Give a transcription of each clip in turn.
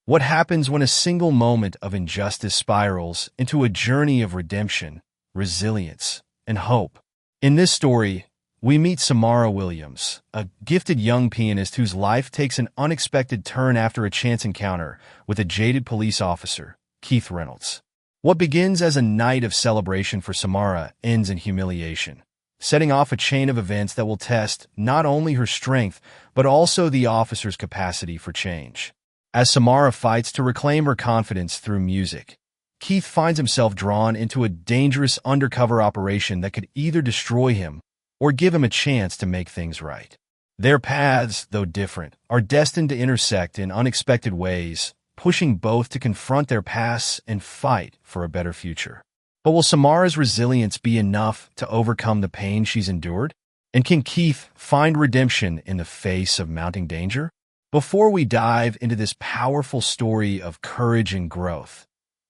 What happens when a single moment of injustice spirals into a journey of redemption, resilience, and hope? In this story, we meet Samara Williams, a gifted young pianist whose life takes an unexpected turn after a chance encounter with a jaded police officer, Keith Reynolds. What begins as a night of celebration for Samara ends in humiliation, setting off a chain of events that will test not only her strength, but also the officer's capacity for change. As Samara fights to reclaim her confidence through music, Keith finds himself drawn into a dangerous undercover operation that could either destroy him or give him a chance to make things right. Their paths, though different, are destined to intersect in unexpected ways, pushing both to confront their pasts and fight for a better future. But will Samara's resilience be enough to overcome the pain she's endured? And can Keith find redemption in the face of mounting danger? Before we dive into this powerful story of courage and growth,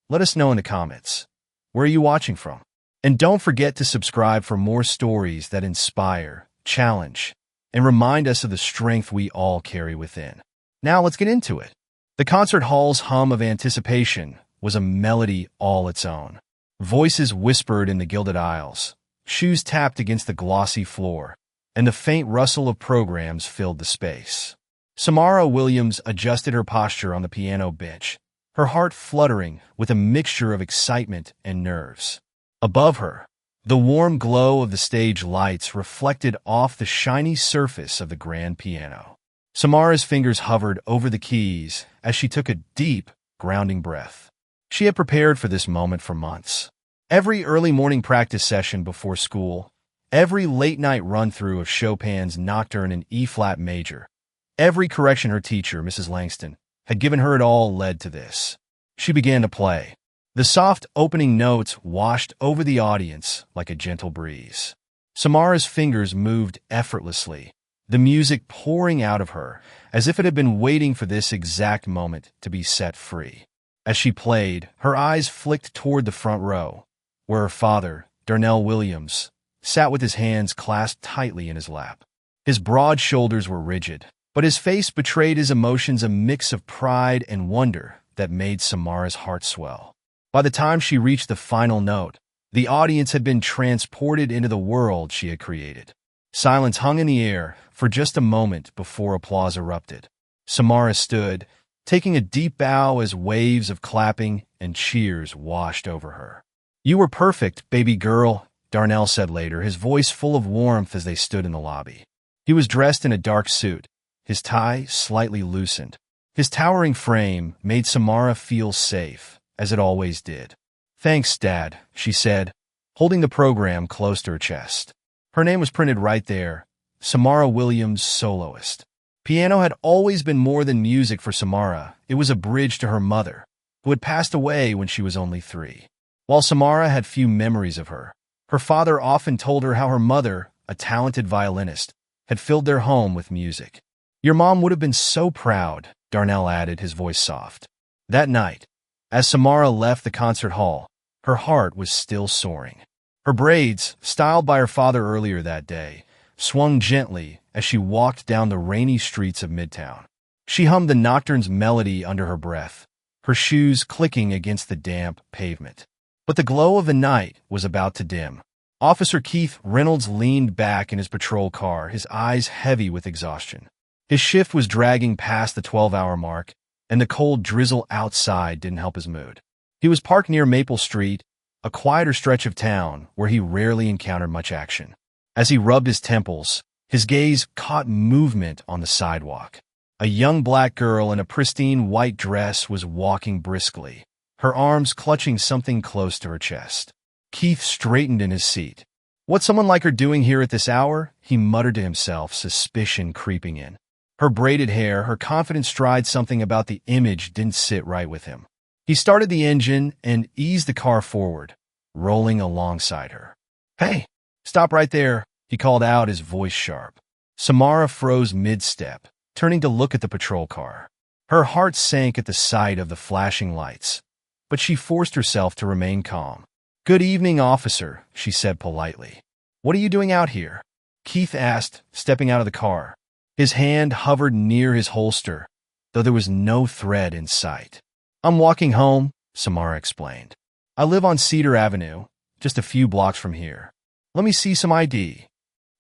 let us know in the comments. Where are you watching from? And don't forget to subscribe for more stories that inspire, challenge, and remind us of the strength we all carry within. Now let's get into it. The concert hall's hum of anticipation was a melody all its own. Voices whispered in the gilded aisles, shoes tapped against the glossy floor, and the faint rustle of programs filled the space. Samara Williams adjusted her posture on the piano bench, her heart fluttering with a mixture of excitement and nerves. Above her, the warm glow of the stage lights reflected off the shiny surface of the grand piano. Samara's fingers hovered over the keys as she took a deep, grounding breath. She had prepared for this moment for months. Every early morning practice session before school, every late-night run-through of Chopin's Nocturne in E-flat major, every correction her teacher, Mrs. Langston, had given her, it all led to this. She began to play. The soft opening notes washed over the audience like a gentle breeze. Samara's fingers moved effortlessly, the music pouring out of her as if it had been waiting for this exact moment to be set free. As she played, her eyes flicked toward the front row, where her father, Darnell Williams, sat with his hands clasped tightly in his lap. His broad shoulders were rigid, but his face betrayed his emotions, a mix of pride and wonder that made Samara's heart swell. By the time she reached the final note, the audience had been transported into the world she had created. Silence hung in the air for just a moment before applause erupted. Samara stood, taking a deep bow as waves of clapping and cheers washed over her. "You were perfect, baby girl," Darnell said later, his voice full of warmth as they stood in the lobby. He was dressed in a dark suit, his tie slightly loosened. His towering frame made Samara feel safe, as it always did. "Thanks, Dad," she said, holding the program close to her chest. Her name was printed right there, Samara Williams, soloist. Piano had always been more than music for Samara. It was a bridge to her mother, who had passed away when she was only 3. While Samara had few memories of her, her father often told her how her mother, a talented violinist, had filled their home with music. "Your mom would have been so proud," Darnell added, his voice soft. That night, as Samara left the concert hall, her heart was still soaring. Her braids, styled by her father earlier that day, swung gently as she walked down the rainy streets of Midtown. She hummed the Nocturne's melody under her breath, her shoes clicking against the damp pavement. But the glow of the night was about to dim. Officer Keith Reynolds leaned back in his patrol car, his eyes heavy with exhaustion. His shift was dragging past the 12-hour mark, and the cold drizzle outside didn't help his mood. He was parked near Maple Street, a quieter stretch of town where he rarely encountered much action. As he rubbed his temples, his gaze caught movement on the sidewalk. A young black girl in a pristine white dress was walking briskly, her arms clutching something close to her chest. Keith straightened in his seat. "What's someone like her doing here at this hour?" he muttered to himself, suspicion creeping in. Her braided hair, her confident stride, something about the image didn't sit right with him. He started the engine and eased the car forward, rolling alongside her. "Hey, stop right there," he called out, his voice sharp. Samara froze mid-step, turning to look at the patrol car. Her heart sank at the sight of the flashing lights, but she forced herself to remain calm. "Good evening, officer," she said politely. "What are you doing out here?" Keith asked, stepping out of the car. His hand hovered near his holster, though there was no thread in sight. "I'm walking home," Samara explained. "I live on Cedar Avenue, just a few blocks from here. Let me see some ID."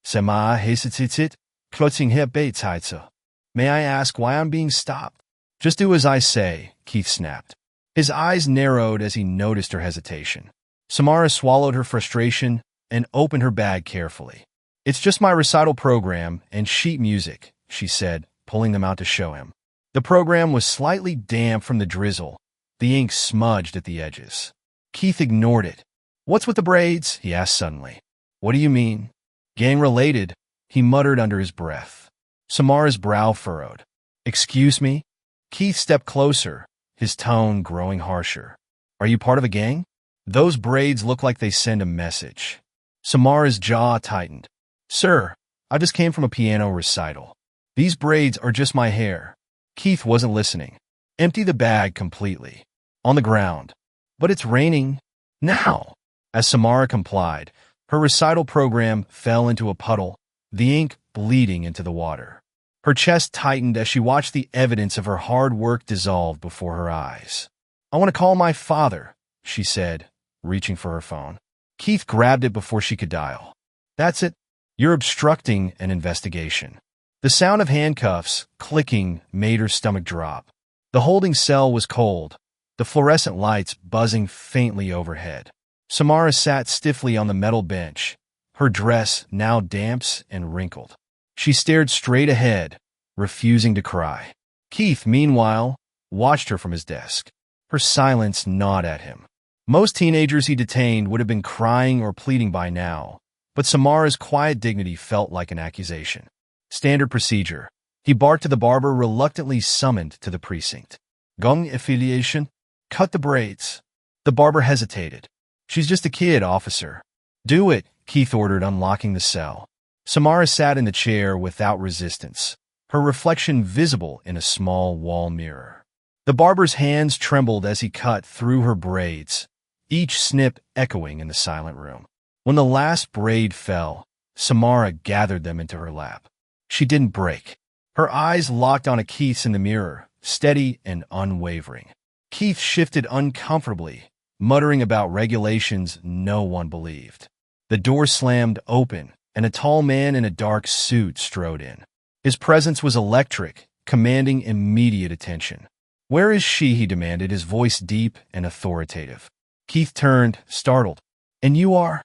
Samara hesitated, clutching her Beizheitze. "May I ask why I'm being stopped?" "Just do as I say," Keith snapped. His eyes narrowed as he noticed her hesitation. Samara swallowed her frustration and opened her bag carefully. "It's just my recital program and sheet music," she said, pulling them out to show him. The program was slightly damp from the drizzle, the ink smudged at the edges. Keith ignored it. "What's with the braids?" he asked suddenly. "What do you mean?" "Gang-related," he muttered under his breath. Samara's brow furrowed. "Excuse me?" Keith stepped closer, his tone growing harsher. "Are you part of a gang? Those braids look like they send a message." Samara's jaw tightened. "Sir, I just came from a piano recital. These braids are just my hair." Keith wasn't listening. "Empty the bag completely." "On the ground." "But it's raining." "Now." As Samara complied, her recital program fell into a puddle, the ink bleeding into the water. Her chest tightened as she watched the evidence of her hard work dissolve before her eyes. "I want to call my father," she said, reaching for her phone. Keith grabbed it before she could dial. "That's it. You're obstructing an investigation." The sound of handcuffs clicking made her stomach drop. The holding cell was cold, the fluorescent lights buzzing faintly overhead. Samara sat stiffly on the metal bench, her dress now damp and wrinkled. She stared straight ahead, refusing to cry. Keith, meanwhile, watched her from his desk. Her silence gnawed at him. Most teenagers he detained would have been crying or pleading by now, but Samara's quiet dignity felt like an accusation. Standard procedure. He barked to the barber reluctantly summoned to the precinct. "Gang affiliation? Cut the braids." The barber hesitated. "She's just a kid, officer." "Do it," Keith ordered, unlocking the cell. Samara sat in the chair without resistance, her reflection visible in a small wall mirror. The barber's hands trembled as he cut through her braids, each snip echoing in the silent room. When the last braid fell, Samara gathered them into her lap. She didn't break. Her eyes locked on Keith's in the mirror, steady and unwavering. Keith shifted uncomfortably, muttering about regulations no one believed. The door slammed open, and a tall man in a dark suit strode in. His presence was electric, commanding immediate attention. "Where is she?" he demanded, his voice deep and authoritative. Keith turned, startled. "And you are?"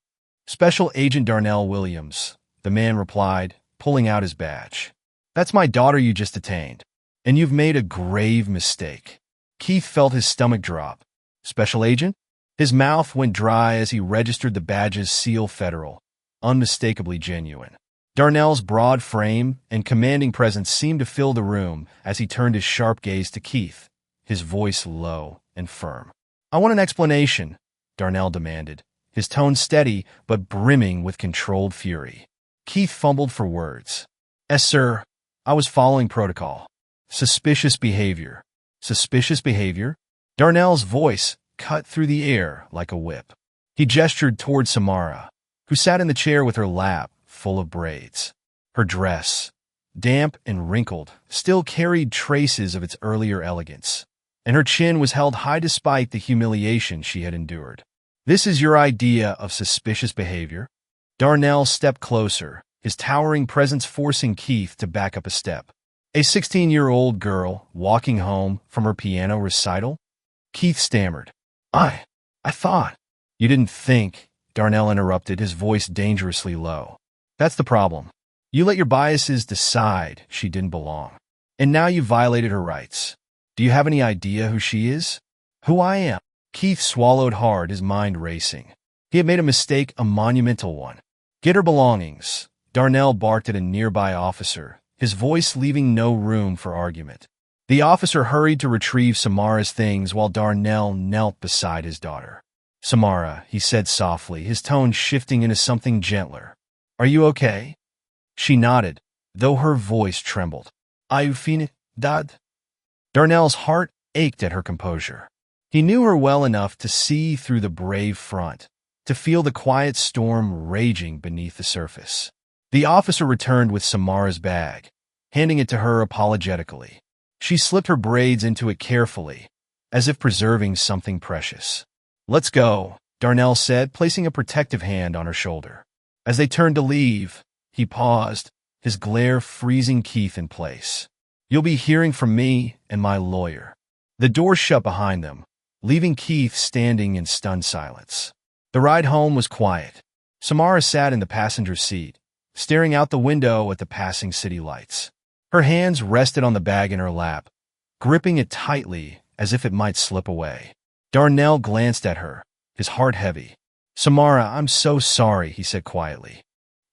"Special Agent Darnell Williams," the man replied, pulling out his badge. "That's my daughter you just detained, and you've made a grave mistake." Keith felt his stomach drop. "Special Agent?" His mouth went dry as he registered the badge's seal, federal, unmistakably genuine. Darnell's broad frame and commanding presence seemed to fill the room as he turned his sharp gaze to Keith, his voice low and firm. "I want an explanation," Darnell demanded, his tone steady but brimming with controlled fury. Keith fumbled for words. "Yes, sir. I was following protocol." "Suspicious behavior." "Suspicious behavior?" Darnell's voice cut through the air like a whip. He gestured toward Samara, who sat in the chair with her lap full of braids. Her dress, damp and wrinkled, still carried traces of its earlier elegance, and her chin was held high despite the humiliation she had endured. "This is your idea of suspicious behavior?" Darnell stepped closer, his towering presence forcing Keith to back up a step. "A 16-year-old girl walking home from her piano recital?" Keith stammered. I thought." "You didn't think," Darnell interrupted, his voice dangerously low. "That's the problem. You let your biases decide she didn't belong. And now you violated her rights. Do you have any idea who she is?" "Who I am?" Keith swallowed hard, his mind racing. He had made a mistake, a monumental one. "Get her belongings," Darnell barked at a nearby officer, his voice leaving no room for argument. The officer hurried to retrieve Samara's things while Darnell knelt beside his daughter. "Samara," he said softly, his tone shifting into something gentler. "Are you okay?" She nodded, though her voice trembled. "Are you feeling, Dad?" Darnell's heart ached at her composure. He knew her well enough to see through the brave front, to feel the quiet storm raging beneath the surface. The officer returned with Samara's bag, handing it to her apologetically. She slipped her braids into it carefully, as if preserving something precious. "Let's go," Darnell said, placing a protective hand on her shoulder. As they turned to leave, he paused, his glare freezing Keith in place. "You'll be hearing from me and my lawyer." The door shut behind them, leaving Keith standing in stunned silence. The ride home was quiet. Samara sat in the passenger seat, staring out the window at the passing city lights. Her hands rested on the bag in her lap, gripping it tightly as if it might slip away. Darnell glanced at her, his heart heavy. "Samara, I'm so sorry," he said quietly.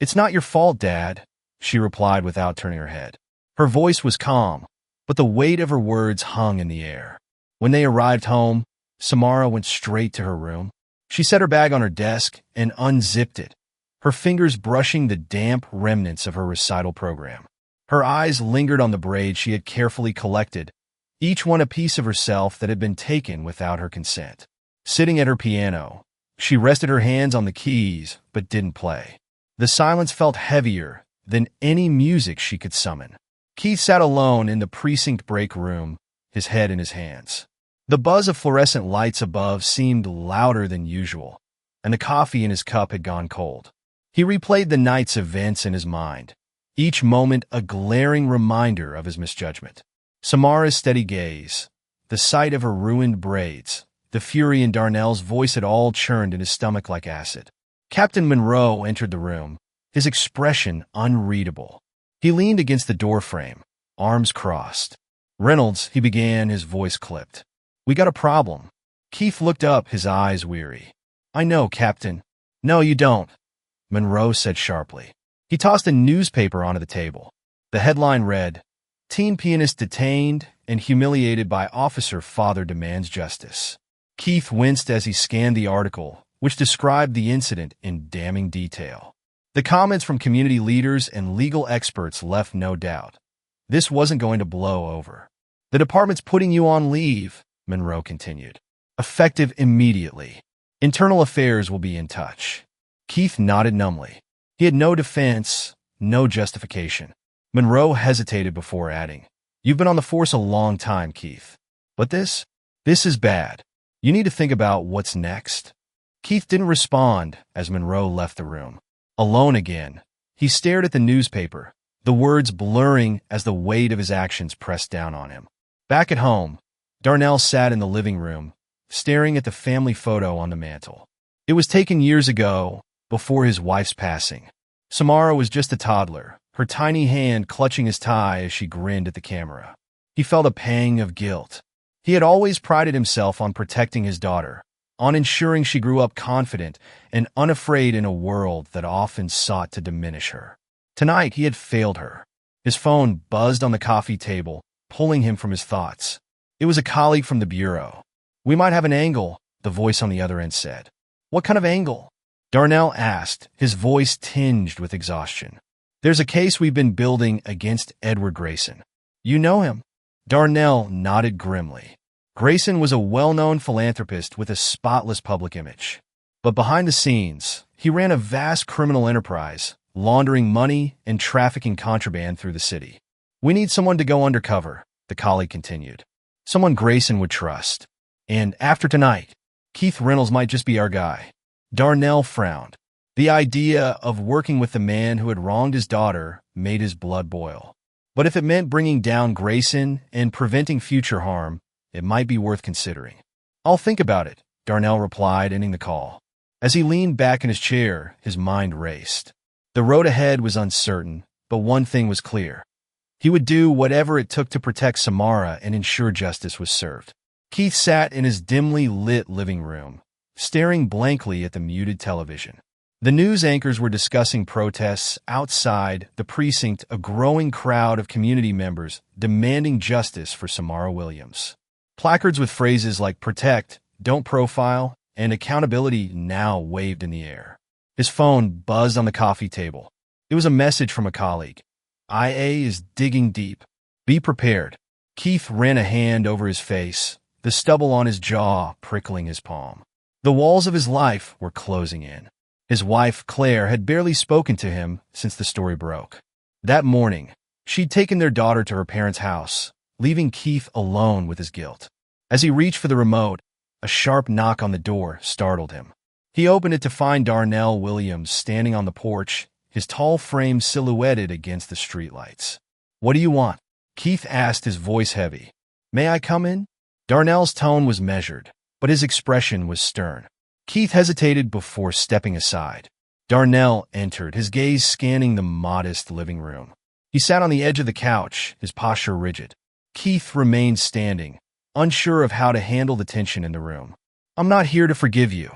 "It's not your fault, Dad," she replied without turning her head. Her voice was calm, but the weight of her words hung in the air. When they arrived home, Samara went straight to her room. She set her bag on her desk and unzipped it, her fingers brushing the damp remnants of her recital program. Her eyes lingered on the braids she had carefully collected, each one a piece of herself that had been taken without her consent. Sitting at her piano, she rested her hands on the keys but didn't play. The silence felt heavier than any music she could summon. Keith sat alone in the precinct break room, his head in his hands. The buzz of fluorescent lights above seemed louder than usual, and the coffee in his cup had gone cold. He replayed the night's events in his mind, each moment a glaring reminder of his misjudgment. Samara's steady gaze, the sight of her ruined braids, the fury in Darnell's voice had all churned in his stomach like acid. Captain Monroe entered the room, his expression unreadable. He leaned against the doorframe, arms crossed. "Reynolds," he began, his voice clipped. "We got a problem." Keith looked up, his eyes weary. "I know, Captain." "No, you don't," Monroe said sharply. He tossed a newspaper onto the table. The headline read, "Teen pianist detained and humiliated by officer father demands justice." Keith winced as he scanned the article, which described the incident in damning detail. The comments from community leaders and legal experts left no doubt. This wasn't going to blow over. "The department's putting you on leave," Monroe continued. "Effective immediately. Internal Affairs will be in touch." Keith nodded numbly. He had no defense, no justification. Monroe hesitated before adding, "You've been on the force a long time, Keith. But this is bad. You need to think about what's next." Keith didn't respond as Monroe left the room. Alone again, he stared at the newspaper, the words blurring as the weight of his actions pressed down on him. Back at home, Darnell sat in the living room, staring at the family photo on the mantel. It was taken years ago, before his wife's passing. Samara was just a toddler, her tiny hand clutching his tie as she grinned at the camera. He felt a pang of guilt. He had always prided himself on protecting his daughter, on ensuring she grew up confident and unafraid in a world that often sought to diminish her. Tonight, he had failed her. His phone buzzed on the coffee table, pulling him from his thoughts. It was a colleague from the bureau. "We might have an angle," the voice on the other end said. "What kind of angle?" Darnell asked, his voice tinged with exhaustion. "There's a case we've been building against Edward Grayson. You know him?" Darnell nodded grimly. Grayson was a well-known philanthropist with a spotless public image. But behind the scenes, he ran a vast criminal enterprise, laundering money and trafficking contraband through the city. "We need someone to go undercover," the colleague continued. "Someone Grayson would trust. And after tonight, Keith Reynolds might just be our guy." Darnell frowned. The idea of working with the man who had wronged his daughter made his blood boil. But if it meant bringing down Grayson and preventing future harm, it might be worth considering. "I'll think about it," Darnell replied, ending the call. As he leaned back in his chair, his mind raced. The road ahead was uncertain, but one thing was clear. He would do whatever it took to protect Samara and ensure justice was served. Keith sat in his dimly lit living room, staring blankly at the muted television. The news anchors were discussing protests outside the precinct, a growing crowd of community members demanding justice for Samara Williams. Placards with phrases like "protect," "don't profile," and "accountability" now waved in the air. His phone buzzed on the coffee table. It was a message from a colleague. "IA is digging deep. Be prepared." Keith ran a hand over his face, the stubble on his jaw prickling his palm. The walls of his life were closing in. His wife, Claire, had barely spoken to him since the story broke. That morning, she'd taken their daughter to her parents' house, leaving Keith alone with his guilt. As he reached for the remote, a sharp knock on the door startled him. He opened it to find Darnell Williams standing on the porch, his tall frame silhouetted against the streetlights. "What do you want?" Keith asked, his voice heavy. "May I come in?" Darnell's tone was measured, but his expression was stern. Keith hesitated before stepping aside. Darnell entered, his gaze scanning the modest living room. He sat on the edge of the couch, his posture rigid. Keith remained standing, unsure of how to handle the tension in the room. "I'm not here to forgive you,"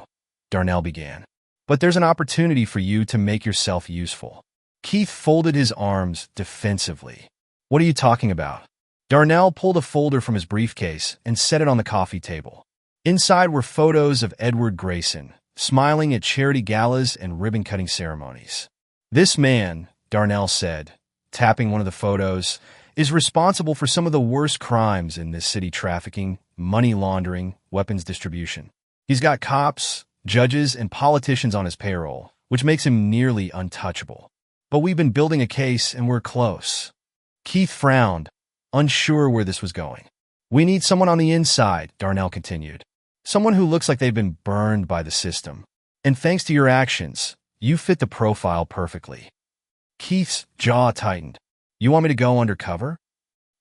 Darnell began, "but there's an opportunity for you to make yourself useful." Keith folded his arms defensively. "What are you talking about?" Darnell pulled a folder from his briefcase and set it on the coffee table. Inside were photos of Edward Grayson, smiling at charity galas and ribbon-cutting ceremonies. "This man," Darnell said, tapping one of the photos, "is responsible for some of the worst crimes in this city: trafficking, money laundering, weapons distribution. He's got cops, judges, and politicians on his payroll, which makes him nearly untouchable. But we've been building a case and we're close." Keith frowned, unsure where this was going. "We need someone on the inside," Darnell continued. "Someone who looks like they've been burned by the system. And thanks to your actions, you fit the profile perfectly." Keith's jaw tightened. "You want me to go undercover?"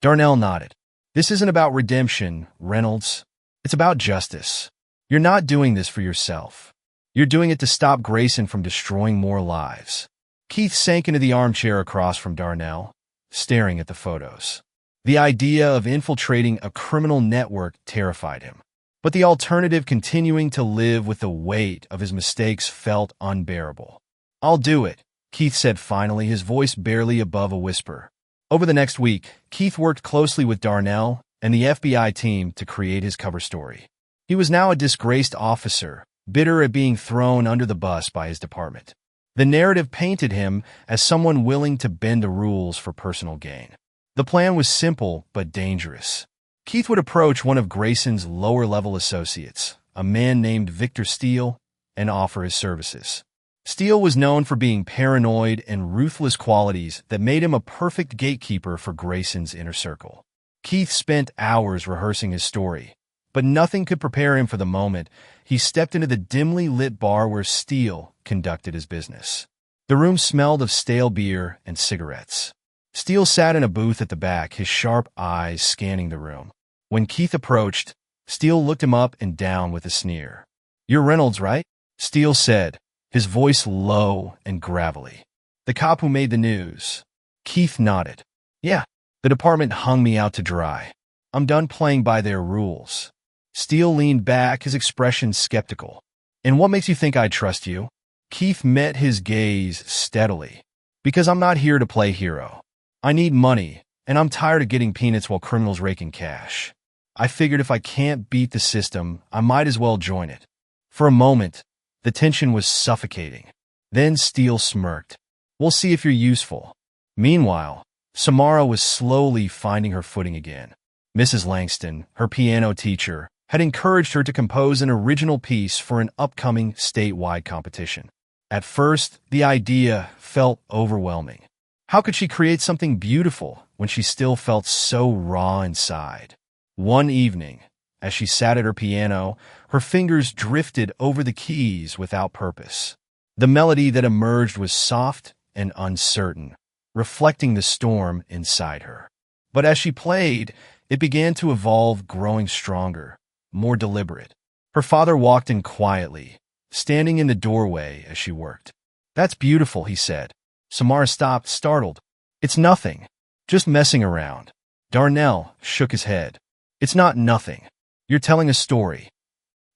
Darnell nodded. "This isn't about redemption, Reynolds. It's about justice. You're not doing this for yourself. You're doing it to stop Grayson from destroying more lives." Keith sank into the armchair across from Darnell, staring at the photos. The idea of infiltrating a criminal network terrified him. But the alternative, continuing to live with the weight of his mistakes, felt unbearable. "I'll do it," Keith said finally, his voice barely above a whisper. Over the next week, Keith worked closely with Darnell and the FBI team to create his cover story. He was now a disgraced officer, bitter at being thrown under the bus by his department. The narrative painted him as someone willing to bend the rules for personal gain. The plan was simple but dangerous. Keith would approach one of Grayson's lower-level associates, a man named Victor Steele, and offer his services. Steele was known for being paranoid and ruthless, qualities that made him a perfect gatekeeper for Grayson's inner circle. Keith spent hours rehearsing his story, but nothing could prepare him for the moment he stepped into the dimly lit bar where Steele conducted his business. The room smelled of stale beer and cigarettes. Steele sat in a booth at the back, his sharp eyes scanning the room. When Keith approached, Steele looked him up and down with a sneer. "You're Reynolds, right?" Steele said, his voice low and gravelly. "The cop who made the news." Keith nodded. "Yeah, the department hung me out to dry. I'm done playing by their rules." Steele leaned back, his expression skeptical. "And what makes you think I'd trust you?" Keith met his gaze steadily. "Because I'm not here to play hero. I need money, and I'm tired of getting peanuts while criminals rake in cash. I figured if I can't beat the system, I might as well join it." For a moment, the tension was suffocating. Then Steele smirked. "We'll see if you're useful." Meanwhile, Samara was slowly finding her footing again. Mrs. Langston, her piano teacher, had encouraged her to compose an original piece for an upcoming statewide competition. At first, the idea felt overwhelming. How could she create something beautiful when she still felt so raw inside? One evening, as she sat at her piano, her fingers drifted over the keys without purpose. The melody that emerged was soft and uncertain, reflecting the storm inside her. But as she played, it began to evolve, growing stronger, more deliberate. Her father walked in quietly, standing in the doorway as she worked. "That's beautiful," he said. Samara stopped, startled. "It's nothing. Just messing around." Darnell shook his head. "It's not nothing. You're telling a story."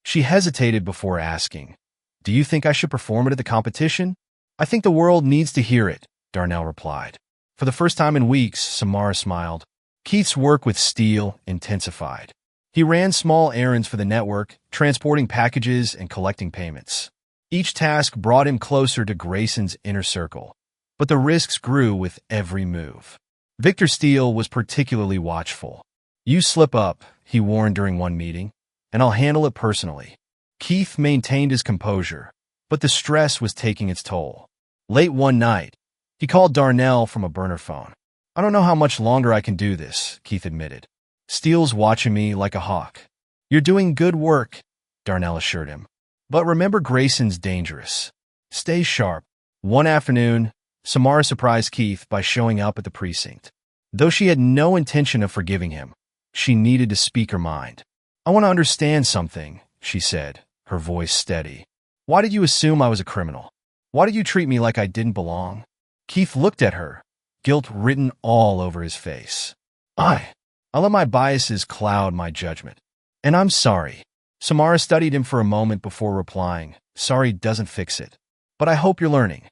She hesitated before asking, "Do you think I should perform it at the competition?" "I think the world needs to hear it," Darnell replied. For the first time in weeks, Samara smiled. Keith's work with Steele intensified. He ran small errands for the network, transporting packages and collecting payments. Each task brought him closer to Grayson's inner circle, but the risks grew with every move. Victor Steele was particularly watchful. "You slip up," he warned during one meeting, "and I'll handle it personally." Keith maintained his composure, but the stress was taking its toll. Late one night, he called Darnell from a burner phone. "I don't know how much longer I can do this," Keith admitted. Steele's watching me like a hawk. You're doing good work, Darnell assured him. But remember, Grayson's dangerous. Stay sharp. One afternoon, Samara surprised Keith by showing up at the precinct. Though she had no intention of forgiving him, she needed to speak her mind. I want to understand something, she said, her voice steady. Why did you assume I was a criminal? Why did you treat me like I didn't belong? Keith looked at her, guilt written all over his face. I let my biases cloud my judgment. And I'm sorry. Samara studied him for a moment before replying. Sorry doesn't fix it. But I hope you're learning.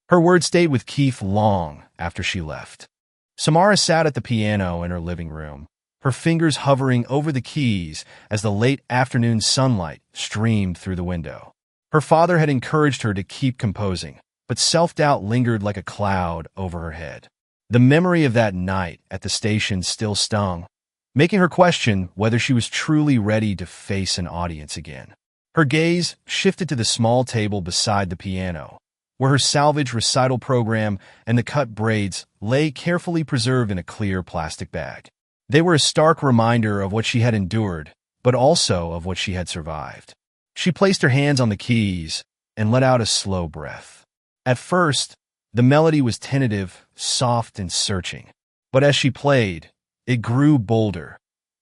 Her words stayed with Keith long after she left. Samara sat at the piano in her living room, her fingers hovering over the keys as the late afternoon sunlight streamed through the window. Her father had encouraged her to keep composing, but self-doubt lingered like a cloud over her head. The memory of that night at the station still stung, making her question whether she was truly ready to face an audience again. Her gaze shifted to the small table beside the piano, where her salvage recital program and the cut braids lay carefully preserved in a clear plastic bag. They were a stark reminder of what she had endured, but also of what she had survived. She placed her hands on the keys and let out a slow breath. At first, the melody was tentative, soft, and searching. But as she played, it grew bolder,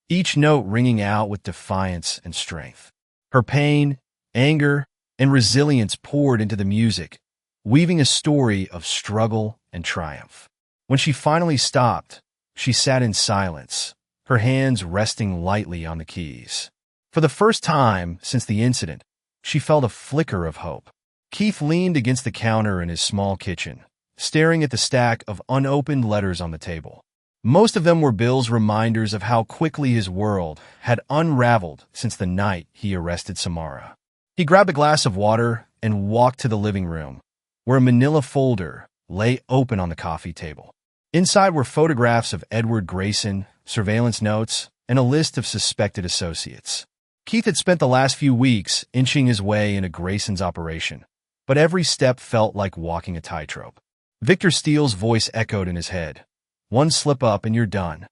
each note ringing out with defiance and strength. Her pain, anger, and resilience poured into the music, weaving a story of struggle and triumph. When she finally stopped, she sat in silence, her hands resting lightly on the keys. For the first time since the incident, she felt a flicker of hope. Keith leaned against the counter in his small kitchen, staring at the stack of unopened letters on the table. Most of them were Bill's reminders of how quickly his world had unraveled since the night he arrested Samara. He grabbed a glass of water and walked to the living room, where a manila folder lay open on the coffee table. Inside were photographs of Edward Grayson, surveillance notes, and a list of suspected associates. Keith had spent the last few weeks inching his way into Grayson's operation, but every step felt like walking a tightrope. Victor Steele's voice echoed in his head. One slip up and you're done.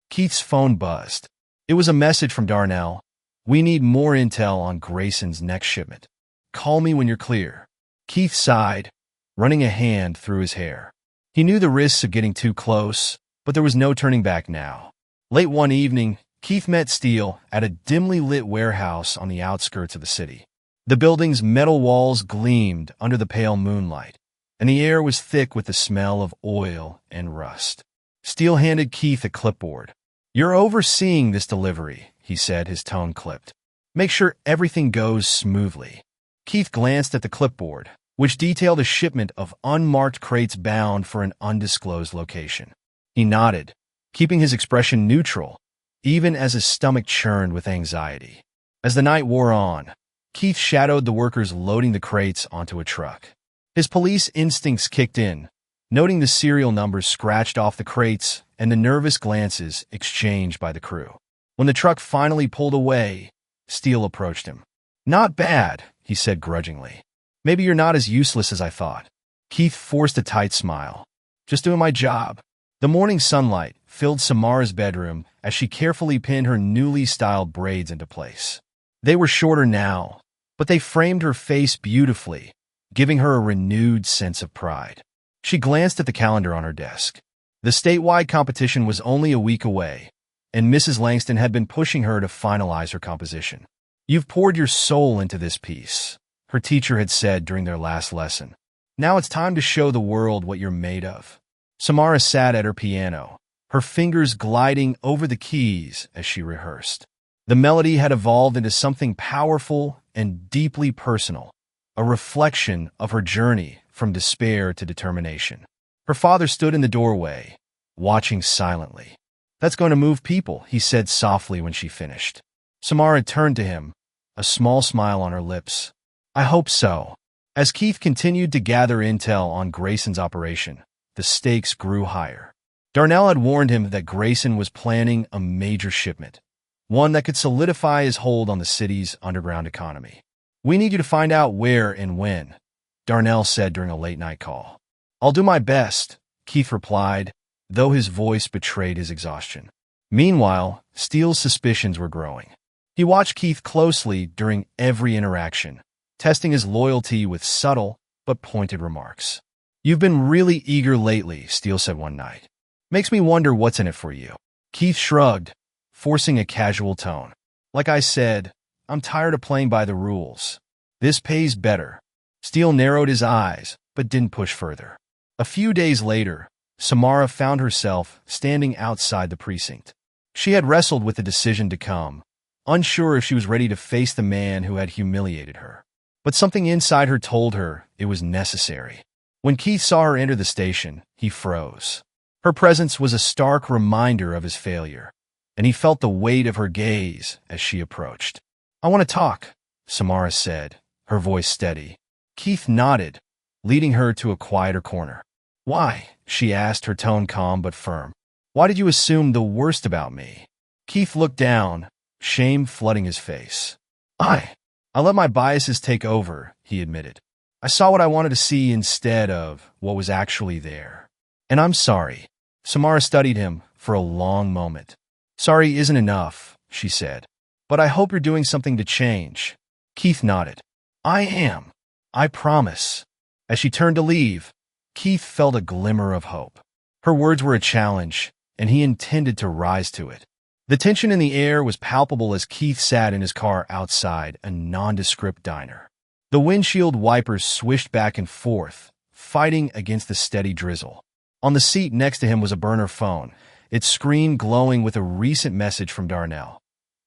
Keith's phone buzzed. It was a message from Darnell. We need more intel on Grayson's next shipment. Call me when you're clear. Keith sighed, running a hand through his hair. He knew the risks of getting too close, but there was no turning back now. Late one evening, Keith met Steele at a dimly lit warehouse on the outskirts of the city. The building's metal walls gleamed under the pale moonlight, and the air was thick with the smell of oil and rust. Steele handed Keith a clipboard. You're overseeing this delivery, he said, his tone clipped. Make sure everything goes smoothly. Keith glanced at the clipboard, which detailed a shipment of unmarked crates bound for an undisclosed location. He nodded, keeping his expression neutral, even as his stomach churned with anxiety. As the night wore on, Keith shadowed the workers loading the crates onto a truck. His police instincts kicked in, noting the serial numbers scratched off the crates and the nervous glances exchanged by the crew. When the truck finally pulled away, Steele approached him. Not bad, he said grudgingly. Maybe you're not as useless as I thought. Keith forced a tight smile. Just doing my job. The morning sunlight filled Samara's bedroom as she carefully pinned her newly styled braids into place. They were shorter now, but they framed her face beautifully, giving her a renewed sense of pride. She glanced at the calendar on her desk. The statewide competition was only a week away, and Mrs. Langston had been pushing her to finalize her composition. You've poured your soul into this piece, her teacher had said during their last lesson. Now it's time to show the world what you're made of. Samara sat at her piano, her fingers gliding over the keys as she rehearsed. The melody had evolved into something powerful and deeply personal, a reflection of her journey from despair to determination. Her father stood in the doorway, watching silently. That's going to move people, he said softly when she finished. Samara turned to him, a small smile on her lips. I hope so. As Keith continued to gather intel on Grayson's operation, the stakes grew higher. Darnell had warned him that Grayson was planning a major shipment, one that could solidify his hold on the city's underground economy. We need you to find out where and when, Darnell said during a late-night call. I'll do my best, Keith replied, though his voice betrayed his exhaustion. Meanwhile, Steele's suspicions were growing. He watched Keith closely during every interaction, testing his loyalty with subtle but pointed remarks. "You've been really eager lately," Steele said one night. "Makes me wonder what's in it for you." Keith shrugged, forcing a casual tone. "Like I said, I'm tired of playing by the rules. This pays better." Steele narrowed his eyes, but didn't push further. A few days later, Samara found herself standing outside the precinct. She had wrestled with the decision to come, unsure if she was ready to face the man who had humiliated her. But something inside her told her it was necessary. When Keith saw her enter the station, he froze. Her presence was a stark reminder of his failure, and he felt the weight of her gaze as she approached. "I want to talk," Samara said, her voice steady. Keith nodded, leading her to a quieter corner. "Why?" she asked, her tone calm but firm. "Why did you assume the worst about me?" Keith looked down, shame flooding his face. I let my biases take over," he admitted. "I saw what I wanted to see instead of what was actually there. And I'm sorry." Samara studied him for a long moment. "Sorry isn't enough," she said. "But I hope you're doing something to change." Keith nodded. "I am. I promise." As she turned to leave, Keith felt a glimmer of hope. Her words were a challenge, and he intended to rise to it. The tension in the air was palpable as Keith sat in his car outside a nondescript diner. The windshield wipers swished back and forth, fighting against the steady drizzle. On the seat next to him was a burner phone, its screen glowing with a recent message from Darnell.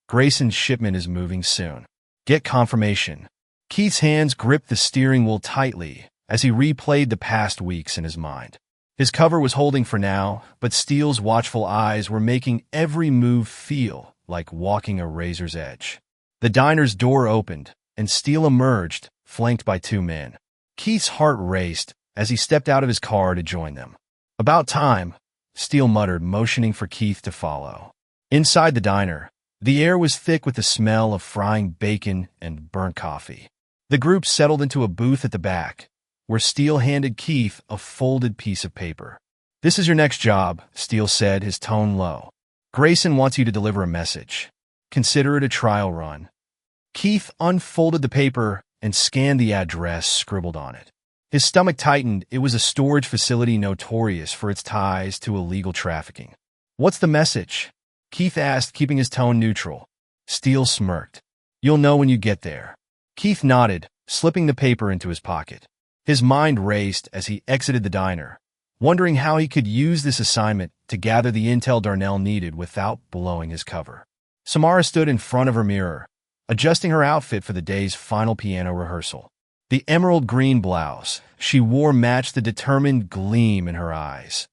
"Grayson's shipment is moving soon. Get confirmation." Keith's hands gripped the steering wheel tightly as he replayed the past weeks in his mind. His cover was holding for now, but Steele's watchful eyes were making every move feel like walking a razor's edge. The diner's door opened, and Steele emerged, flanked by two men. Keith's heart raced as he stepped out of his car to join them. "About time," Steele muttered, motioning for Keith to follow. Inside the diner, the air was thick with the smell of frying bacon and burnt coffee. The group settled into a booth at the back, where Steele handed Keith a folded piece of paper. "This is your next job," Steele said, his tone low. "Grayson wants you to deliver a message. Consider it a trial run." Keith unfolded the paper and scanned the address scribbled on it. His stomach tightened. It was a storage facility notorious for its ties to illegal trafficking. "What's the message?" Keith asked, keeping his tone neutral. Steele smirked. "You'll know when you get there." Keith nodded, slipping the paper into his pocket. His mind raced as he exited the diner, wondering how he could use this assignment to gather the intel Darnell needed without blowing his cover. Samara stood in front of her mirror, adjusting her outfit for the day's final piano rehearsal. The emerald green blouse she wore matched the determined gleam in her eyes,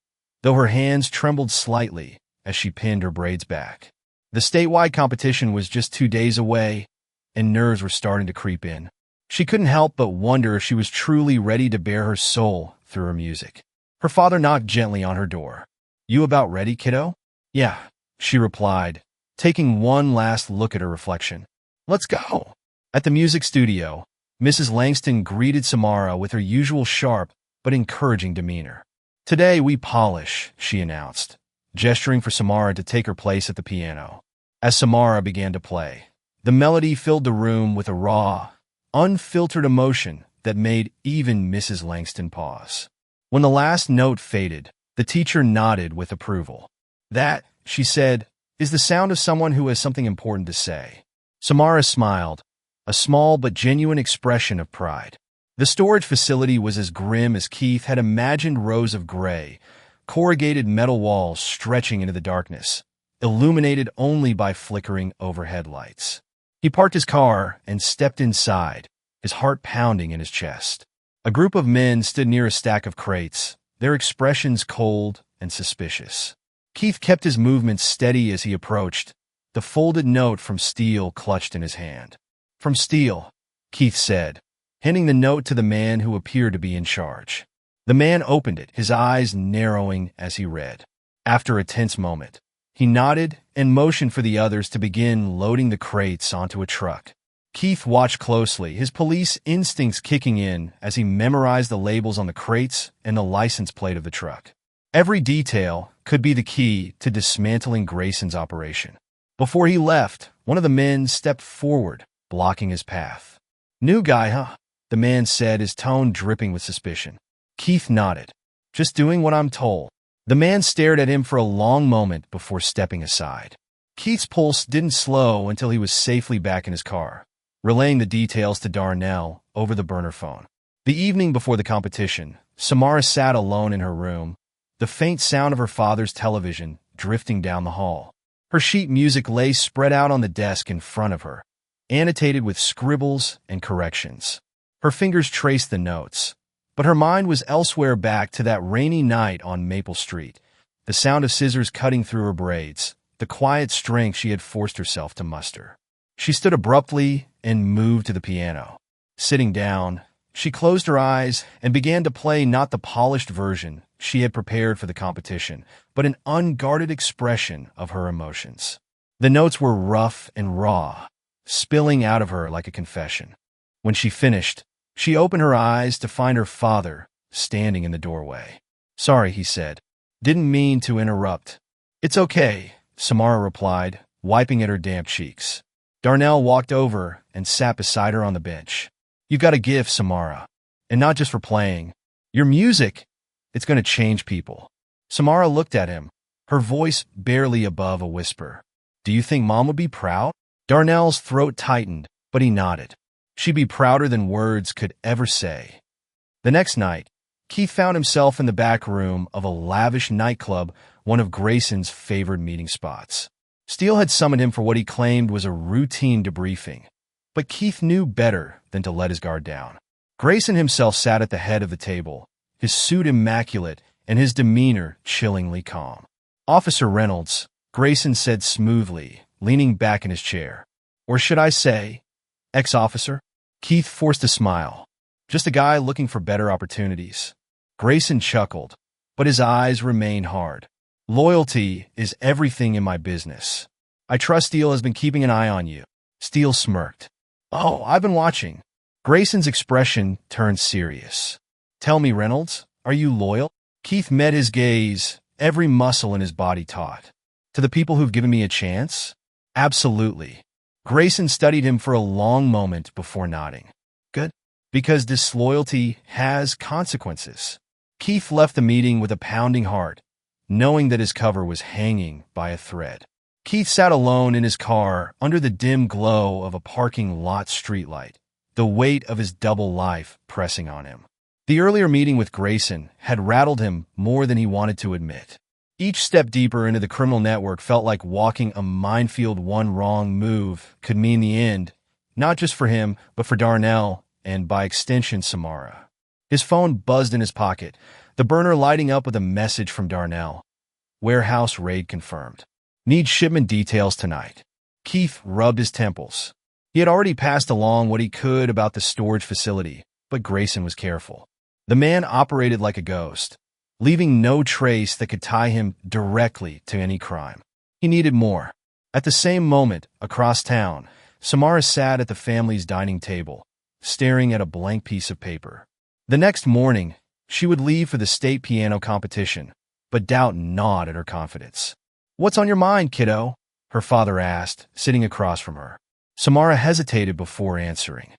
though her hands trembled slightly as she pinned her braids back. The statewide competition was just 2 days away, and nerves were starting to creep in. She couldn't help but wonder if she was truly ready to bare her soul through her music. Her father knocked gently on her door. "You about ready, kiddo?" "Yeah," she replied, taking one last look at her reflection. "Let's go." At the music studio, Mrs. Langston greeted Samara with her usual sharp but encouraging demeanor. "Today we polish," she announced, gesturing for Samara to take her place at the piano. As Samara began to play, the melody filled the room with a raw, unfiltered emotion that made even Mrs. Langston pause. When the last note faded, the teacher nodded with approval. "That," she said, "is the sound of someone who has something important to say." Samara smiled, a small but genuine expression of pride. The storage facility was as grim as Keith had imagined, rows of gray, corrugated metal walls stretching into the darkness, illuminated only by flickering overhead lights. He parked his car and stepped inside, his heart pounding in his chest. A group of men stood near a stack of crates, their expressions cold and suspicious. Keith kept his movements steady as he approached, the folded note from Steele clutched in his hand. "From Steele," Keith said, handing the note to the man who appeared to be in charge. The man opened it, his eyes narrowing as he read. After a tense moment, he nodded and motioned for the others to begin loading the crates onto a truck. Keith watched closely, his police instincts kicking in as he memorized the labels on the crates and the license plate of the truck. Every detail could be the key to dismantling Grayson's operation. Before he left, one of the men stepped forward, blocking his path. "New guy, huh?" the man said, his tone dripping with suspicion. Keith nodded. "Just doing what I'm told." The man stared at him for a long moment before stepping aside. Keith's pulse didn't slow until he was safely back in his car, relaying the details to Darnell over the burner phone. The evening before the competition, Samara sat alone in her room, the faint sound of her father's television drifting down the hall. Her sheet music lay spread out on the desk in front of her, annotated with scribbles and corrections. Her fingers traced the notes, but her mind was elsewhere, back to that rainy night on Maple Street, the sound of scissors cutting through her braids, the quiet strength she had forced herself to muster. She stood abruptly and moved to the piano. Sitting down, she closed her eyes and began to play not the polished version she had prepared for the competition, but an unguarded expression of her emotions. The notes were rough and raw, spilling out of her like a confession. When she finished, she opened her eyes to find her father standing in the doorway. "Sorry," he said. "Didn't mean to interrupt." "It's okay," Samara replied, wiping at her damp cheeks. Darnell walked over and sat beside her on the bench. "You've got a gift, Samara, and not just for playing. Your music, it's going to change people." Samara looked at him, her voice barely above a whisper. "Do you think Mom would be proud?" Darnell's throat tightened, but he nodded. "She'd be prouder than words could ever say." The next night, Keith found himself in the back room of a lavish nightclub, one of Grayson's favored meeting spots. Steele had summoned him for what he claimed was a routine debriefing, but Keith knew better than to let his guard down. Grayson himself sat at the head of the table, his suit immaculate and his demeanor chillingly calm. "Officer Reynolds," Grayson said smoothly, leaning back in his chair. "Or should I say, ex-officer?" Keith forced a smile. "Just a guy looking for better opportunities." Grayson chuckled, but his eyes remained hard. "Loyalty is everything in my business. I trust Steele has been keeping an eye on you." Steele smirked. "Oh, I've been watching." Grayson's expression turned serious. "Tell me, Reynolds, are you loyal?" Keith met his gaze, every muscle in his body taut. "To the people who've given me a chance?" "Absolutely." Grayson studied him for a long moment before nodding. "Good. Because disloyalty has consequences." Keith left the meeting with a pounding heart, knowing that his cover was hanging by a thread. Keith sat alone in his car under the dim glow of a parking lot streetlight, the weight of his double life pressing on him. The earlier meeting with Grayson had rattled him more than he wanted to admit. Each step deeper into the criminal network felt like walking a minefield. One wrong move could mean the end, not just for him, but for Darnell and, by extension, Samara. His phone buzzed in his pocket, the burner lighting up with a message from Darnell. "Warehouse raid confirmed. Need shipment details tonight." Keith rubbed his temples. He had already passed along what he could about the storage facility, but Grayson was careful. The man operated like a ghost, leaving no trace that could tie him directly to any crime. He needed more. At the same moment, across town, Samara sat at the family's dining table, staring at a blank piece of paper. The next morning, she would leave for the state piano competition, but doubt gnawed at her confidence. "What's on your mind, kiddo?" her father asked, sitting across from her. Samara hesitated before answering.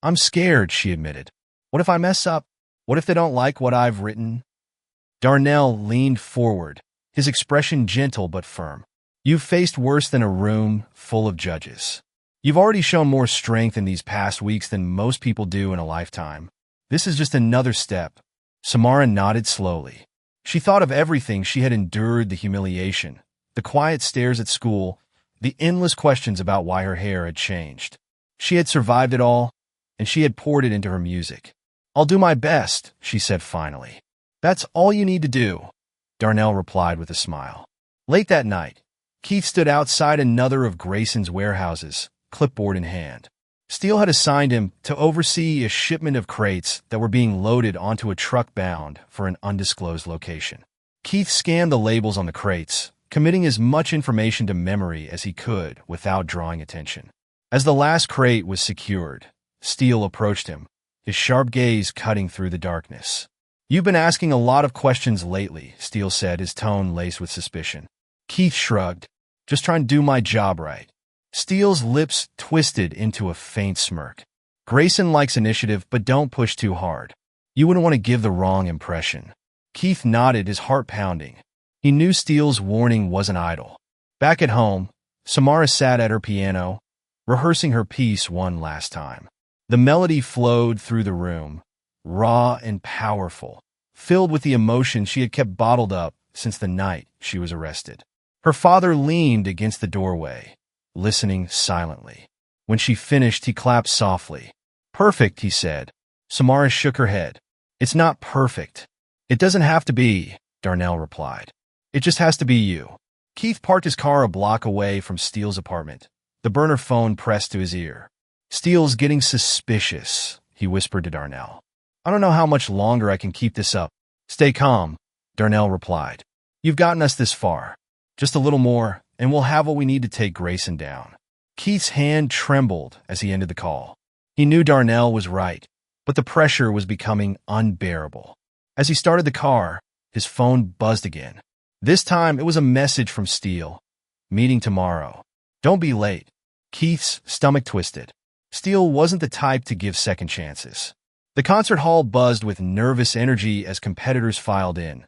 "I'm scared," she admitted. "What if I mess up? What if they don't like what I've written?" Darnell leaned forward, his expression gentle but firm. "You've faced worse than a room full of judges. You've already shown more strength in these past weeks than most people do in a lifetime. This is just another step." Samara nodded slowly. She thought of everything she had endured, the humiliation, the quiet stares at school, the endless questions about why her hair had changed. She had survived it all, and she had poured it into her music. "I'll do my best," she said finally. "That's all you need to do," Darnell replied with a smile. Late that night, Keith stood outside another of Grayson's warehouses, clipboard in hand. Steele had assigned him to oversee a shipment of crates that were being loaded onto a truck bound for an undisclosed location. Keith scanned the labels on the crates, committing as much information to memory as he could without drawing attention. As the last crate was secured, Steele approached him, his sharp gaze cutting through the darkness. You've been asking a lot of questions lately, Steele said, his tone laced with suspicion. Keith shrugged. Just trying to do my job right. Steele's lips twisted into a faint smirk. Grayson likes initiative, but don't push too hard. You wouldn't want to give the wrong impression. Keith nodded, his heart pounding. He knew Steele's warning wasn't idle. Back at home, Samara sat at her piano, rehearsing her piece one last time. The melody flowed through the room, raw and powerful, filled with the emotion she had kept bottled up since the night she was arrested. Her father leaned against the doorway, listening silently. When she finished, he clapped softly. Perfect, he said. Samara shook her head. It's not perfect. It doesn't have to be, Darnell replied. It just has to be you. Keith parked his car a block away from Steele's apartment, the burner phone pressed to his ear. Steele's getting suspicious, he whispered to Darnell. I don't know how much longer I can keep this up. Stay calm, Darnell replied. You've gotten us this far. Just a little more, and we'll have what we need to take Grayson down. Keith's hand trembled as he ended the call. He knew Darnell was right, but the pressure was becoming unbearable. As he started the car, his phone buzzed again. This time, it was a message from Steele. Meeting tomorrow. Don't be late. Keith's stomach twisted. Steele wasn't the type to give second chances. The concert hall buzzed with nervous energy as competitors filed in,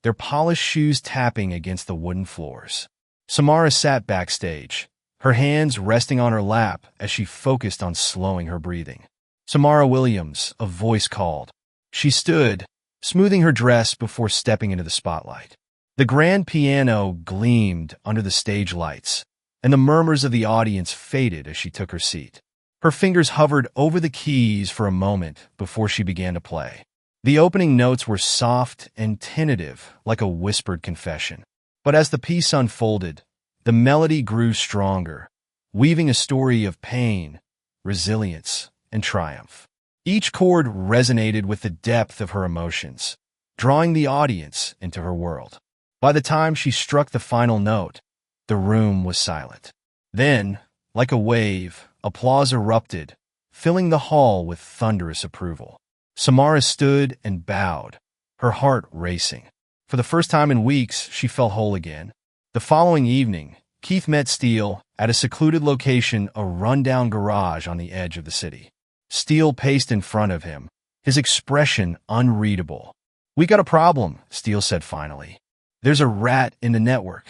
their polished shoes tapping against the wooden floors. Samara sat backstage, her hands resting on her lap as she focused on slowing her breathing. Samara Williams, a voice called. She stood, smoothing her dress before stepping into the spotlight. The grand piano gleamed under the stage lights, and the murmurs of the audience faded as she took her seat. Her fingers hovered over the keys for a moment before she began to play. The opening notes were soft and tentative, like a whispered confession. But as the piece unfolded, the melody grew stronger, weaving a story of pain, resilience, and triumph. Each chord resonated with the depth of her emotions, drawing the audience into her world. By the time she struck the final note, the room was silent. Then, like a wave, applause erupted, filling the hall with thunderous approval. Samara stood and bowed, her heart racing. For the first time in weeks, she felt whole again. The following evening, Keith met Steele at a secluded location, a rundown garage on the edge of the city. Steele paced in front of him, his expression unreadable. We got a problem, Steele said finally. There's a rat in the network.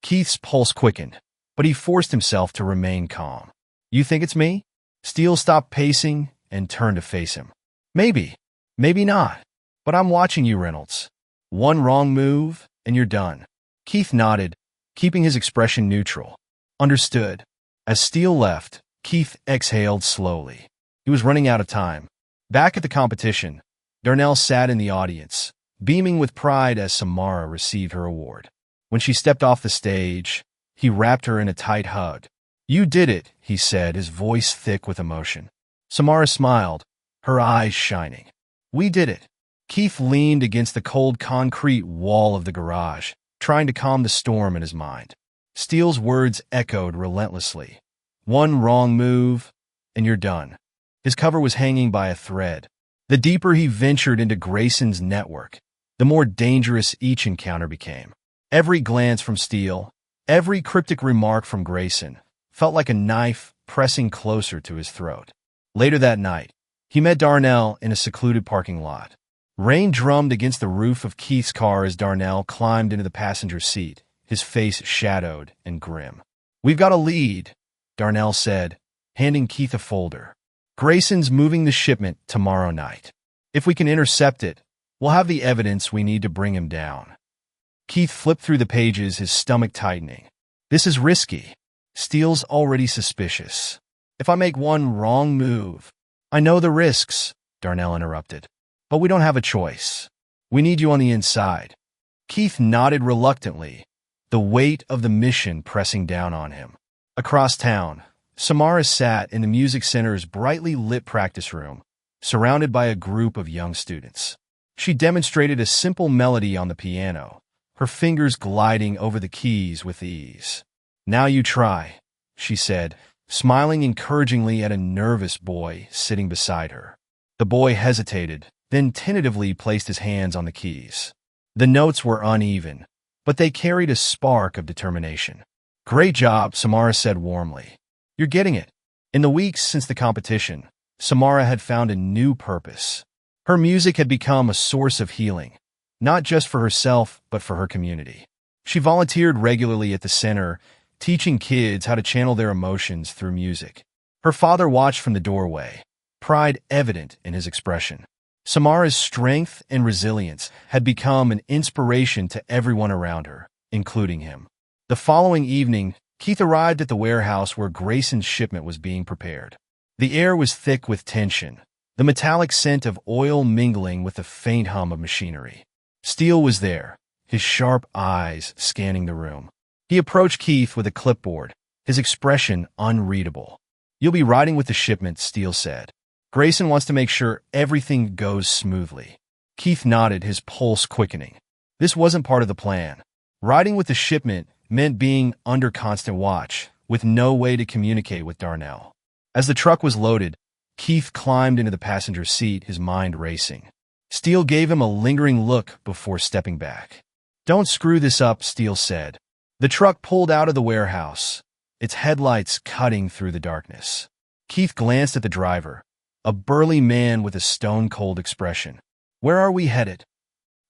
Keith's pulse quickened, but he forced himself to remain calm. You think it's me? Steele stopped pacing and turned to face him. Maybe, maybe not. But I'm watching you, Reynolds. One wrong move, and you're done. Keith nodded, keeping his expression neutral. Understood. As Steele left, Keith exhaled slowly. He was running out of time. Back at the competition, Darnell sat in the audience, beaming with pride as Samara received her award. When she stepped off the stage, he wrapped her in a tight hug. You did it, he said, his voice thick with emotion. Samara smiled, her eyes shining. We did it. Keith leaned against the cold concrete wall of the garage, trying to calm the storm in his mind. Steele's words echoed relentlessly. One wrong move, and you're done. His cover was hanging by a thread. The deeper he ventured into Grayson's network, the more dangerous each encounter became. Every glance from Steele, every cryptic remark from Grayson, felt like a knife pressing closer to his throat. Later that night, he met Darnell in a secluded parking lot. Rain drummed against the roof of Keith's car as Darnell climbed into the passenger seat, his face shadowed and grim. We've got a lead, Darnell said, handing Keith a folder. Grayson's moving the shipment tomorrow night. If we can intercept it, we'll have the evidence we need to bring him down. Keith flipped through the pages, his stomach tightening. This is risky. Steele's already suspicious. If I make one wrong move... I know the risks, Darnell interrupted. But we don't have a choice. We need you on the inside. Keith nodded reluctantly, the weight of the mission pressing down on him. Across town, Samara sat in the music center's brightly lit practice room, surrounded by a group of young students. She demonstrated a simple melody on the piano, her fingers gliding over the keys with ease. Now you try, she said, smiling encouragingly at a nervous boy sitting beside her. The boy hesitated, then tentatively placed his hands on the keys. The notes were uneven, but they carried a spark of determination. "Great job," Samara said warmly. "You're getting it." In the weeks since the competition, Samara had found a new purpose. Her music had become a source of healing, not just for herself, but for her community. She volunteered regularly at the center, teaching kids how to channel their emotions through music. Her father watched from the doorway, pride evident in his expression. Samara's strength and resilience had become an inspiration to everyone around her, including him. The following evening, Keith arrived at the warehouse where Grayson's shipment was being prepared. The air was thick with tension, the metallic scent of oil mingling with the faint hum of machinery. Steele was there, his sharp eyes scanning the room. He approached Keith with a clipboard, his expression unreadable. "You'll be riding with the shipment," Steele said. "Grayson wants to make sure everything goes smoothly." Keith nodded, his pulse quickening. This wasn't part of the plan. Riding with the shipment meant being under constant watch, with no way to communicate with Darnell. As the truck was loaded, Keith climbed into the passenger seat, his mind racing. Steele gave him a lingering look before stepping back. "Don't screw this up," Steele said. The truck pulled out of the warehouse, its headlights cutting through the darkness. Keith glanced at the driver, a burly man with a stone-cold expression. "Where are we headed?"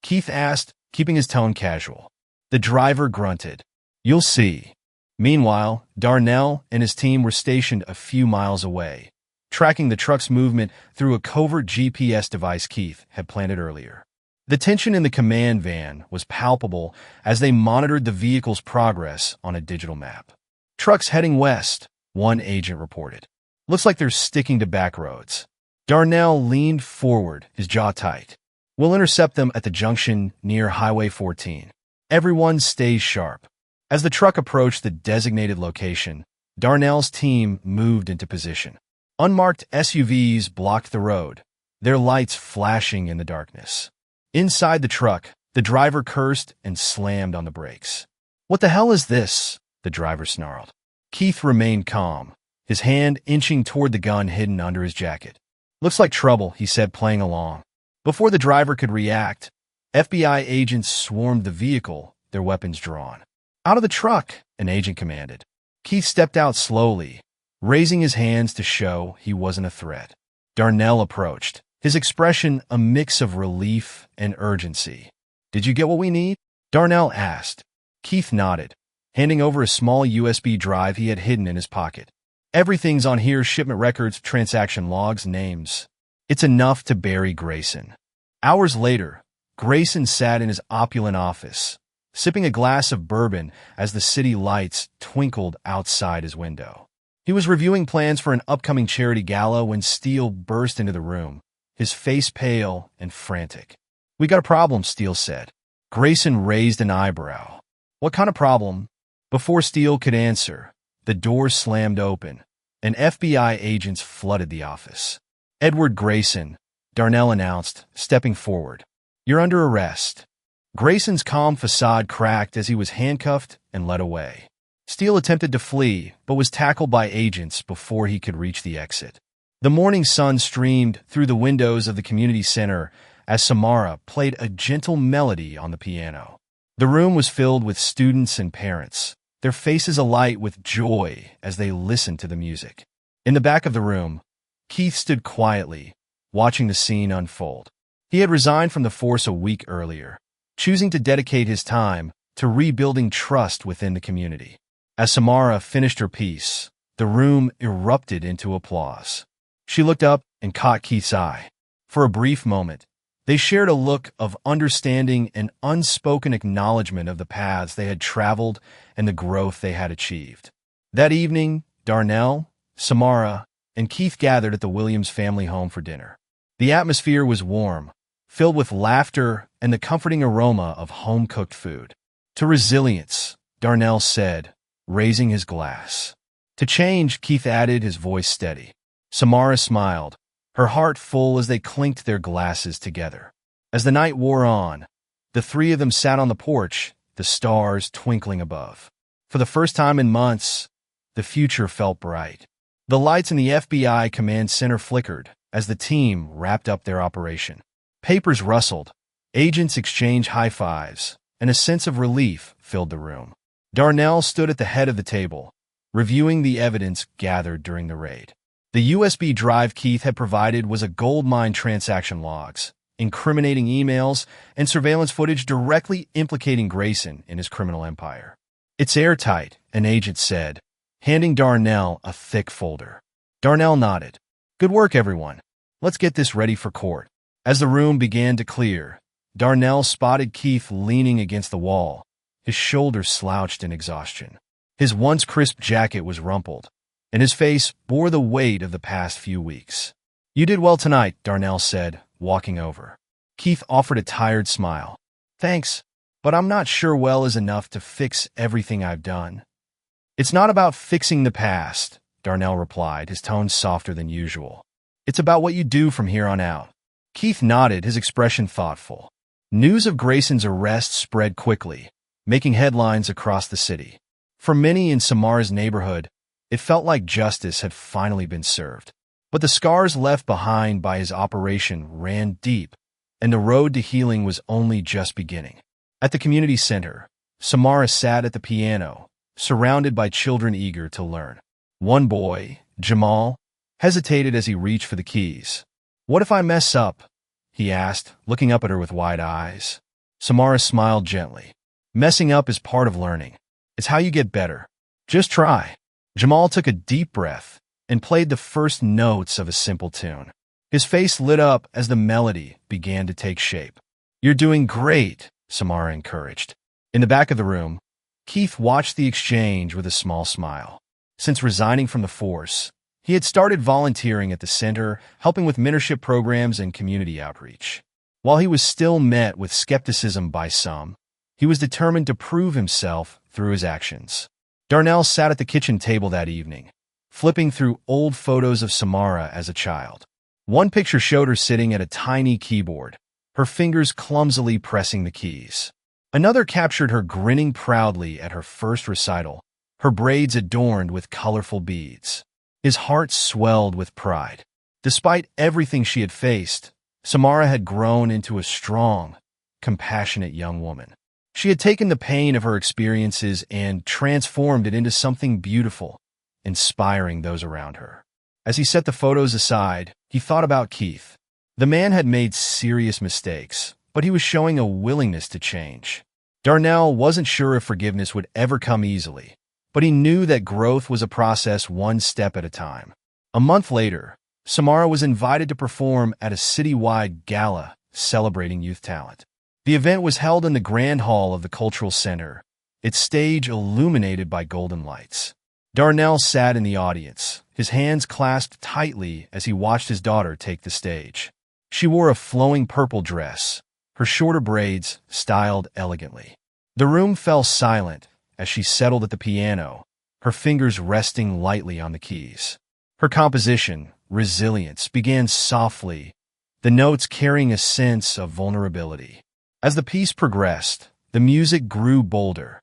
Keith asked, keeping his tone casual. The driver grunted. "You'll see." Meanwhile, Darnell and his team were stationed a few miles away, tracking the truck's movement through a covert GPS device Keith had planted earlier. The tension in the command van was palpable as they monitored the vehicle's progress on a digital map. "Truck's heading west," one agent reported. "Looks like they're sticking to back roads." Darnell leaned forward, his jaw tight. "We'll intercept them at the junction near Highway 14. Everyone stays sharp." As the truck approached the designated location, Darnell's team moved into position. Unmarked SUVs blocked the road, their lights flashing in the darkness. Inside the truck, the driver cursed and slammed on the brakes. "What the hell is this?" the driver snarled. Keith remained calm, his hand inching toward the gun hidden under his jacket. "Looks like trouble," he said, playing along. Before the driver could react, FBI agents swarmed the vehicle, their weapons drawn. "Out of the truck," an agent commanded. Keith stepped out slowly, raising his hands to show he wasn't a threat. Darnell approached, his expression a mix of relief and urgency. "Did you get what we need?" Darnell asked. Keith nodded, handing over a small USB drive he had hidden in his pocket. "Everything's on here: shipment records, transaction logs, names. It's enough to bury Grayson." Hours later, Grayson sat in his opulent office, sipping a glass of bourbon as the city lights twinkled outside his window. He was reviewing plans for an upcoming charity gala when Steele burst into the room, his face pale and frantic. "We got a problem," Steele said. Grayson raised an eyebrow. "What kind of problem?" Before Steele could answer, the door slammed open, and FBI agents flooded the office. "Edward Grayson," Darnell announced, stepping forward. "You're under arrest." Grayson's calm facade cracked as he was handcuffed and led away. Steele attempted to flee, but was tackled by agents before he could reach the exit. The morning sun streamed through the windows of the community center as Samara played a gentle melody on the piano. The room was filled with students and parents, their faces alight with joy as they listened to the music. In the back of the room, Keith stood quietly, watching the scene unfold. He had resigned from the force a week earlier, choosing to dedicate his time to rebuilding trust within the community. As Samara finished her piece, the room erupted into applause. She looked up and caught Keith's eye. For a brief moment, they shared a look of understanding and unspoken acknowledgement of the paths they had traveled and the growth they had achieved. That evening, Darnell, Samara, and Keith gathered at the Williams family home for dinner. The atmosphere was warm, filled with laughter and the comforting aroma of home-cooked food. "To resilience," Darnell said, raising his glass. "To change," Keith added, his voice steady. Samara smiled, her heart full as they clinked their glasses together. As the night wore on, the three of them sat on the porch, the stars twinkling above. For the first time in months, the future felt bright. The lights in the FBI command center flickered as the team wrapped up their operation. Papers rustled, agents exchanged high-fives, and a sense of relief filled the room. Darnell stood at the head of the table, reviewing the evidence gathered during the raid. The USB drive Keith had provided was a goldmine: transaction logs, incriminating emails, and surveillance footage directly implicating Grayson in his criminal empire. "It's airtight," an agent said, handing Darnell a thick folder. Darnell nodded. "Good work, everyone. Let's get this ready for court." As the room began to clear, Darnell spotted Keith leaning against the wall, his shoulders slouched in exhaustion. His once crisp jacket was rumpled, and his face bore the weight of the past few weeks. "You did well tonight," Darnell said, walking over. Keith offered a tired smile. "Thanks, but I'm not sure well is enough to fix everything I've done." "It's not about fixing the past," Darnell replied, his tone softer than usual. "It's about what you do from here on out." Keith nodded, his expression thoughtful. News of Grayson's arrest spread quickly, making headlines across the city. For many in Samara's neighborhood, it felt like justice had finally been served. But the scars left behind by his operation ran deep, and the road to healing was only just beginning. At the community center, Samara sat at the piano, surrounded by children eager to learn. One boy, Jamal, hesitated as he reached for the keys. "What if I mess up?" he asked, looking up at her with wide eyes. Samara smiled gently. "Messing up is part of learning. It's how you get better. Just try." Jamal took a deep breath and played the first notes of a simple tune. His face lit up as the melody began to take shape. "You're doing great," Samara encouraged. In the back of the room, Keith watched the exchange with a small smile. Since resigning from the force, he had started volunteering at the center, helping with mentorship programs and community outreach. While he was still met with skepticism by some, he was determined to prove himself through his actions. Darnell sat at the kitchen table that evening, flipping through old photos of Samara as a child. One picture showed her sitting at a tiny keyboard, her fingers clumsily pressing the keys. Another captured her grinning proudly at her first recital, her braids adorned with colorful beads. His heart swelled with pride. Despite everything she had faced, Samara had grown into a strong, compassionate young woman. She had taken the pain of her experiences and transformed it into something beautiful, inspiring those around her. As he set the photos aside, he thought about Keith. The man had made serious mistakes, but he was showing a willingness to change. Darnell wasn't sure if forgiveness would ever come easily, but he knew that growth was a process one step at a time. A month later, Samara was invited to perform at a citywide gala celebrating youth talent. The event was held in the Grand Hall of the Cultural Center, its stage illuminated by golden lights. Darnell sat in the audience, his hands clasped tightly as he watched his daughter take the stage. She wore a flowing purple dress, her shorter braids styled elegantly. The room fell silent as she settled at the piano, her fingers resting lightly on the keys. Her composition, Resilience, began softly, the notes carrying a sense of vulnerability. As the piece progressed, the music grew bolder,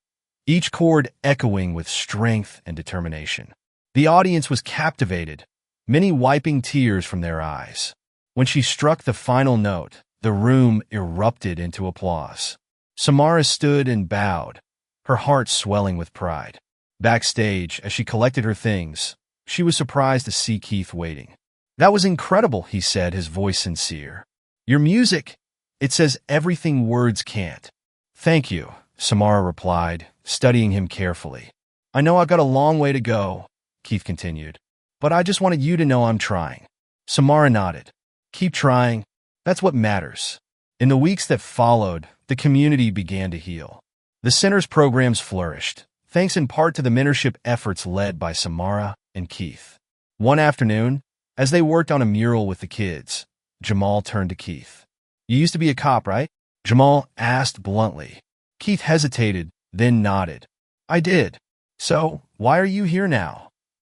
each chord echoing with strength and determination. The audience was captivated, many wiping tears from their eyes. When she struck the final note, the room erupted into applause. Samara stood and bowed, her heart swelling with pride. Backstage, as she collected her things, she was surprised to see Keith waiting. "That was incredible," he said, his voice sincere. "Your music, it says everything words can't." "Thank you," Samara replied, studying him carefully. "I know I've got a long way to go," Keith continued, "but I just wanted you to know I'm trying." Samara nodded. "Keep trying. That's what matters." In the weeks that followed, the community began to heal. The center's programs flourished, thanks in part to the mentorship efforts led by Samara and Keith. One afternoon, as they worked on a mural with the kids, Jamal turned to Keith. "You used to be a cop, right?" Jamal asked bluntly. Keith hesitated, then nodded. "I did. So, why are you here now?"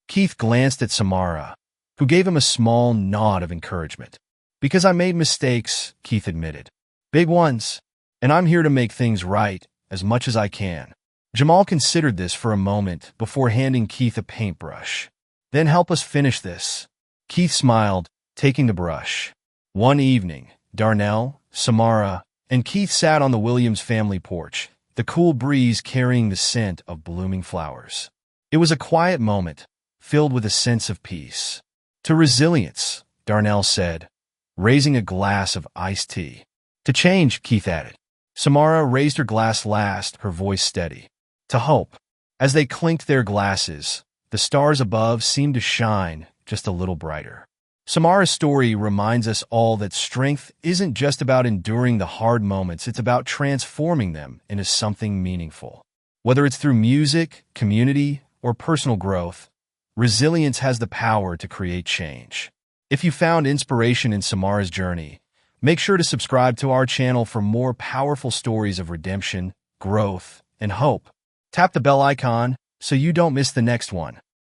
Keith glanced at Samara, who gave him a small nod of encouragement. "Because I made mistakes," Keith admitted. "Big ones. And I'm here to make things right as much as I can." Jamal considered this for a moment before handing Keith a paintbrush. "Then help us finish this." Keith smiled, taking the brush. One evening, Darnell, Samara, and Keith sat on the Williams family porch, the cool breeze carrying the scent of blooming flowers. It was a quiet moment, filled with a sense of peace. "To resilience," Darnell said, raising a glass of iced tea. "To change," Keith added. Samara raised her glass last, her voice steady. "To hope." As they clinked their glasses, the stars above seemed to shine just a little brighter. Samara's story reminds us all that strength isn't just about enduring the hard moments, it's about transforming them into something meaningful. Whether it's through music, community, or personal growth, resilience has the power to create change. If you found inspiration in Samara's journey, make sure to subscribe to our channel for more powerful stories of redemption, growth, and hope. Tap the bell icon so you don't miss the next one.